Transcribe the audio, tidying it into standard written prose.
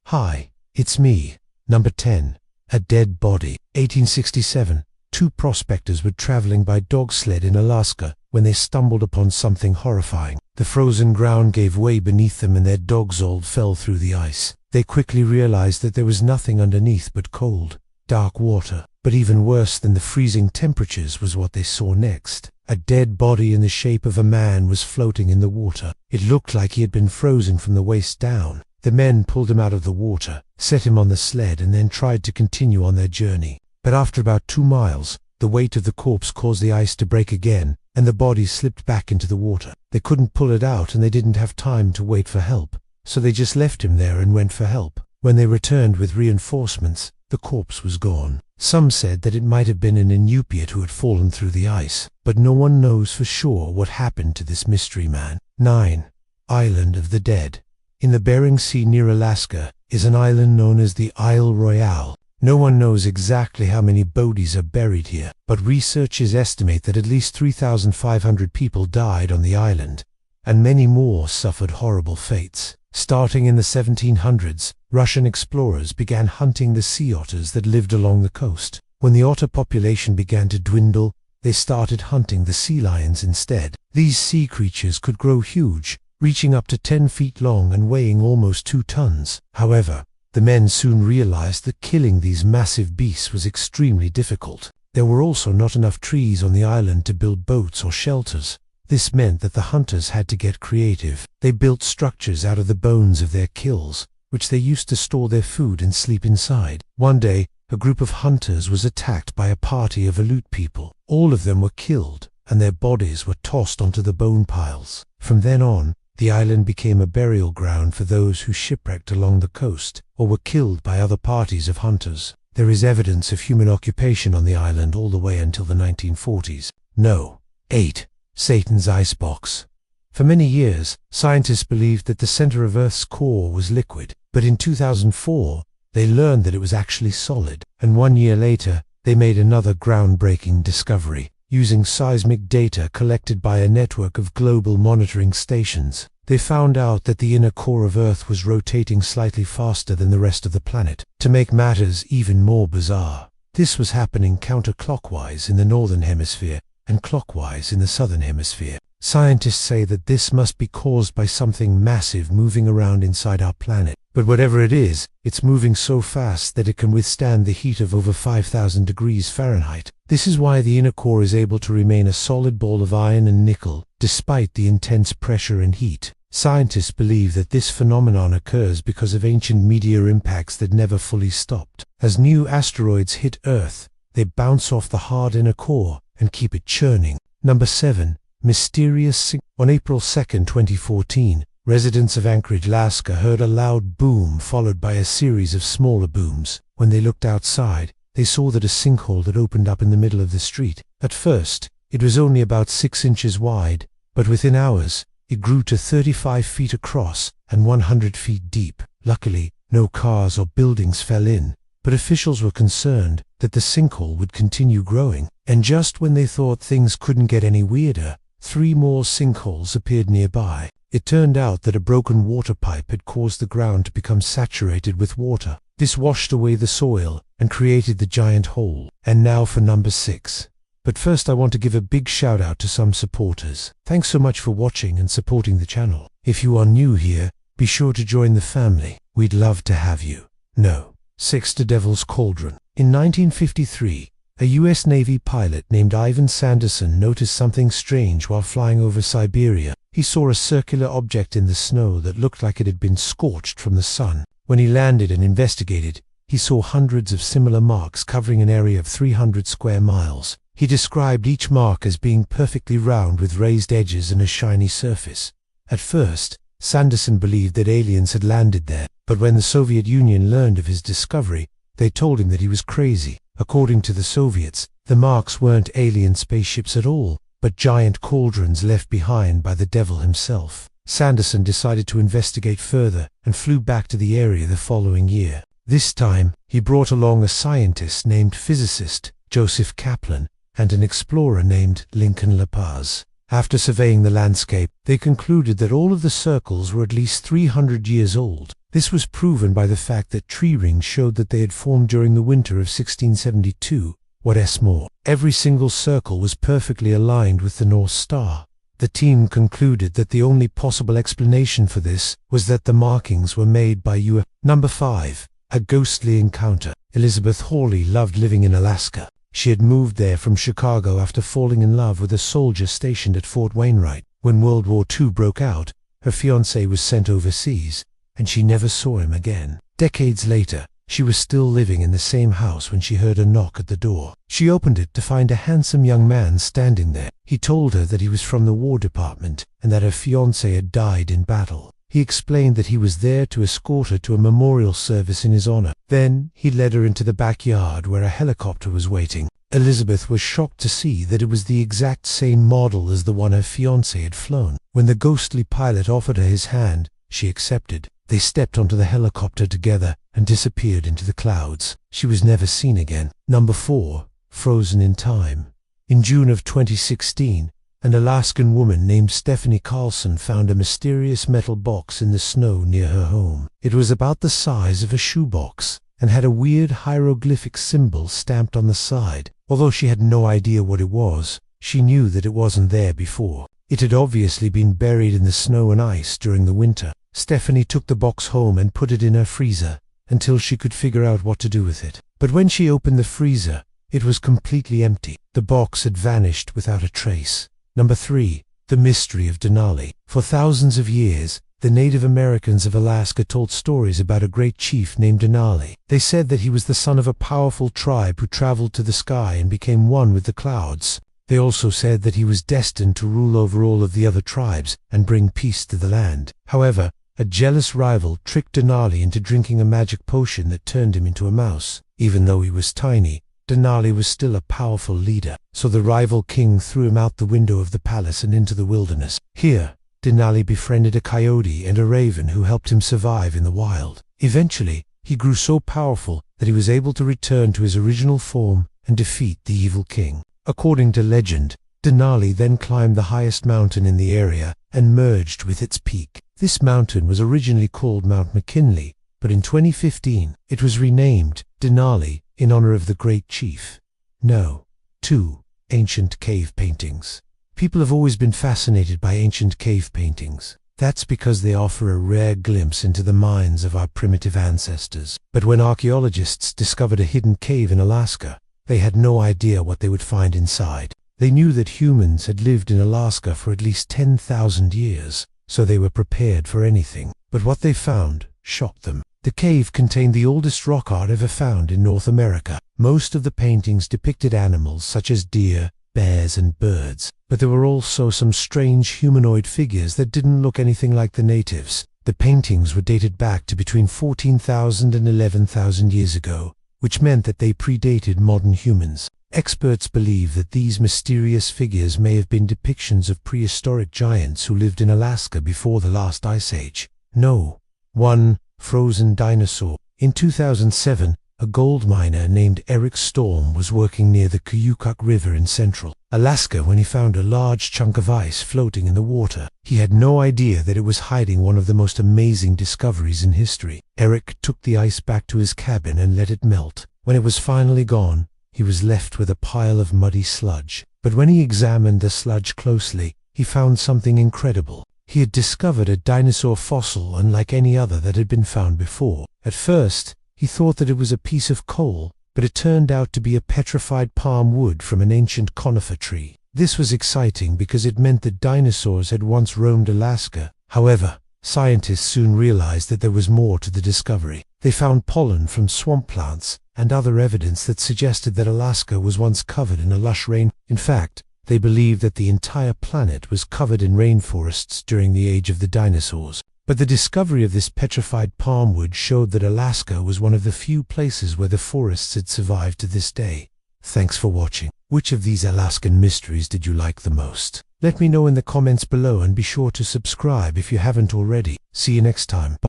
Hi, it's me, number 10. A dead body. 1867. Two prospectors were traveling by dog sled in Alaska when they stumbled upon something horrifying. The frozen ground gave way beneath them and their dogs all fell through the ice. They quickly realized that there was nothing underneath but cold, dark water. But even worse than the freezing temperatures was what they saw next. A dead body in the shape of a man was floating in the water. It looked like he had been frozen from the waist down. The men pulled him out of the water, set him on the sled, and then tried to continue on their journey. But after about 2 miles, the weight of the corpse caused the ice to break again, and the body slipped back into the water. They couldn't pull it out, and they didn't have time to wait for help, so they just left him there and went for help. When they returned with reinforcements, the corpse was gone. Some said that it might have been an inupiat who had fallen through the ice, but no one knows for sure what happened to this mystery man. 9. Island of the Dead. In the Bering Sea near Alaska is an island known as the Isle Royale. No one knows exactly how many bodies are buried here, but researchers estimate that at least 3,500 people died on the island, and many more suffered horrible fates. Starting in the 1700s, Russian explorers began hunting the sea otters that lived along the coast. When the otter population began to dwindle, they started hunting the sea lions instead. These sea creatures could grow huge, reaching up to 10 feet long and weighing almost 2 tons. However, the men soon realized that killing these massive beasts was extremely difficult. There were also not enough trees on the island to build boats or shelters. This meant that the hunters had to get creative. They built structures out of the bones of their kills, which they used to store their food and sleep inside. One day, a group of hunters was attacked by a party of Aleut people. All of them were killed, and their bodies were tossed onto the bone piles. From then on, the island became a burial ground for those who shipwrecked along the coast or were killed by other parties of hunters. There is evidence of human occupation on the island all the way until the 1940s. No. 8. Satan's icebox. For many years, scientists believed that the center of Earth's core was liquid, but in 2004, they learned that it was actually solid, and 1 year later, they made another groundbreaking discovery. Using seismic data collected by a network of global monitoring stations, they found out that the inner core of Earth was rotating slightly faster than the rest of the planet. To make matters even more bizarre, this was happening counterclockwise in the northern hemisphere and clockwise in the southern hemisphere. Scientists say that this must be caused by something massive moving around inside our planet. But whatever it is, it's moving so fast that it can withstand the heat of over 5,000 degrees Fahrenheit. This is why the inner core is able to remain a solid ball of iron and nickel, despite the intense pressure and heat. Scientists believe that this phenomenon occurs because of ancient meteor impacts that never fully stopped. As new asteroids hit Earth, they bounce off the hard inner core and keep it churning. Number 7. Mysterious On April 2, 2014, residents of Anchorage, Alaska heard a loud boom followed by a series of smaller booms. When they looked outside, they saw that a sinkhole had opened up in the middle of the street. At first, it was only about 6 inches wide, but within hours, it grew to 35 feet across and 100 feet deep. Luckily, no cars or buildings fell in, but officials were concerned that the sinkhole would continue growing. And just when they thought things couldn't get any weirder, 3 more sinkholes appeared nearby. It turned out that a broken water pipe had caused the ground to become saturated with water. This washed away the soil and created the giant hole. And now for number 6. But first I want to give a big shout out to some supporters. Thanks so much for watching and supporting the channel. If you are new here, be sure to join the family. We'd love to have you. No. 6. The Devil's Cauldron. In 1953, a U.S. Navy pilot named Ivan Sanderson noticed something strange while flying over Siberia. He saw a circular object in the snow that looked like it had been scorched from the sun. When he landed and investigated, he saw hundreds of similar marks covering an area of 300 square miles. He described each mark as being perfectly round with raised edges and a shiny surface. At first, Sanderson believed that aliens had landed there, but when the Soviet Union learned of his discovery, they told him that he was crazy. According to the Soviets, the marks weren't alien spaceships at all, but giant cauldrons left behind by the devil himself. Sanderson decided to investigate further and flew back to the area the following year. This time, he brought along a scientist named physicist Joseph Kaplan and an explorer named Lincoln La Paz. After surveying the landscape, they concluded that all of the circles were at least 300 years old. This was proven by the fact that tree rings showed that they had formed during the winter of 1672. What's more, every single circle was perfectly aligned with the North Star. The team concluded that the only possible explanation for this was that the markings were made by UFO. Number 5. A ghostly encounter. Elizabeth Hawley loved living in Alaska. She had moved there from Chicago after falling in love with a soldier stationed at Fort Wainwright. When World War II broke out, her fiancé was sent overseas, and she never saw him again. Decades later, she was still living in the same house when she heard a knock at the door. She opened it to find a handsome young man standing there. He told her that he was from the War Department and that her fiancé had died in battle. He explained that he was there to escort her to a memorial service in his honor. Then he led her into the backyard where a helicopter was waiting. Elizabeth was shocked to see that it was the exact same model as the one her fiancé had flown. When the ghostly pilot offered her his hand, she accepted. They stepped onto the helicopter together and disappeared into the clouds. She was never seen again. Number 4. Frozen in time. In June of 2016, an Alaskan woman named Stephanie Carlson found a mysterious metal box in the snow near her home. It was about the size of a shoebox and had a weird hieroglyphic symbol stamped on the side. Although she had no idea what it was, she knew that it wasn't there before. It had obviously been buried in the snow and ice during the winter. Stephanie took the box home and put it in her freezer until she could figure out what to do with it. But when she opened the freezer, it was completely empty. The box had vanished without a trace. Number 3. The mystery of Denali. For thousands of years, the Native Americans of Alaska told stories about a great chief named Denali. They said that he was the son of a powerful tribe who traveled to the sky and became one with the clouds. They also said that he was destined to rule over all of the other tribes and bring peace to the land. However, a jealous rival tricked Denali into drinking a magic potion that turned him into a mouse. Even though he was tiny, Denali was still a powerful leader, so the rival king threw him out the window of the palace and into the wilderness. Here, Denali befriended a coyote and a raven who helped him survive in the wild. Eventually, he grew so powerful that he was able to return to his original form and defeat the evil king. According to legend, Denali then climbed the highest mountain in the area and merged with its peak. This mountain was originally called Mount McKinley, but in 2015 it was renamed Denali in honor of the great chief. No. 2. Ancient cave paintings. People have always been fascinated by ancient cave paintings. That's because they offer a rare glimpse into the minds of our primitive ancestors. But when archaeologists discovered a hidden cave in Alaska, they had no idea what they would find inside. They knew that humans had lived in Alaska for at least 10,000 years, so they were prepared for anything. But what they found shocked them. The cave contained the oldest rock art ever found in North America. Most of the paintings depicted animals such as deer, bears, and birds, but there were also some strange humanoid figures that didn't look anything like the natives. The paintings were dated back to between 14,000 and 11,000 years ago, which meant that they predated modern humans. Experts believe that these mysterious figures may have been depictions of prehistoric giants who lived in Alaska before the last ice age. No. 1. Frozen dinosaur. In 2007, a gold miner named Eric Storm was working near the Kuyukuk River in central Alaska when he found a large chunk of ice floating in the water. He had no idea that it was hiding one of the most amazing discoveries in history. Eric took the ice back to his cabin and let it melt. When it was finally gone, he was left with a pile of muddy sludge. But when he examined the sludge closely, he found something incredible. He had discovered a dinosaur fossil unlike any other that had been found before. At first, he thought that it was a piece of coal, but it turned out to be a petrified palm wood from an ancient conifer tree. This was exciting because it meant that dinosaurs had once roamed Alaska. However, scientists soon realized that there was more to the discovery. They found pollen from swamp plants and other evidence that suggested that Alaska was once covered in a lush rain. In fact, they believed that the entire planet was covered in rainforests during the age of the dinosaurs. But the discovery of this petrified palm wood showed that Alaska was one of the few places where the forests had survived to this day. Thanks for watching. Which of these Alaskan mysteries did you like the most? Let me know in the comments below and be sure to subscribe if you haven't already. See you next time.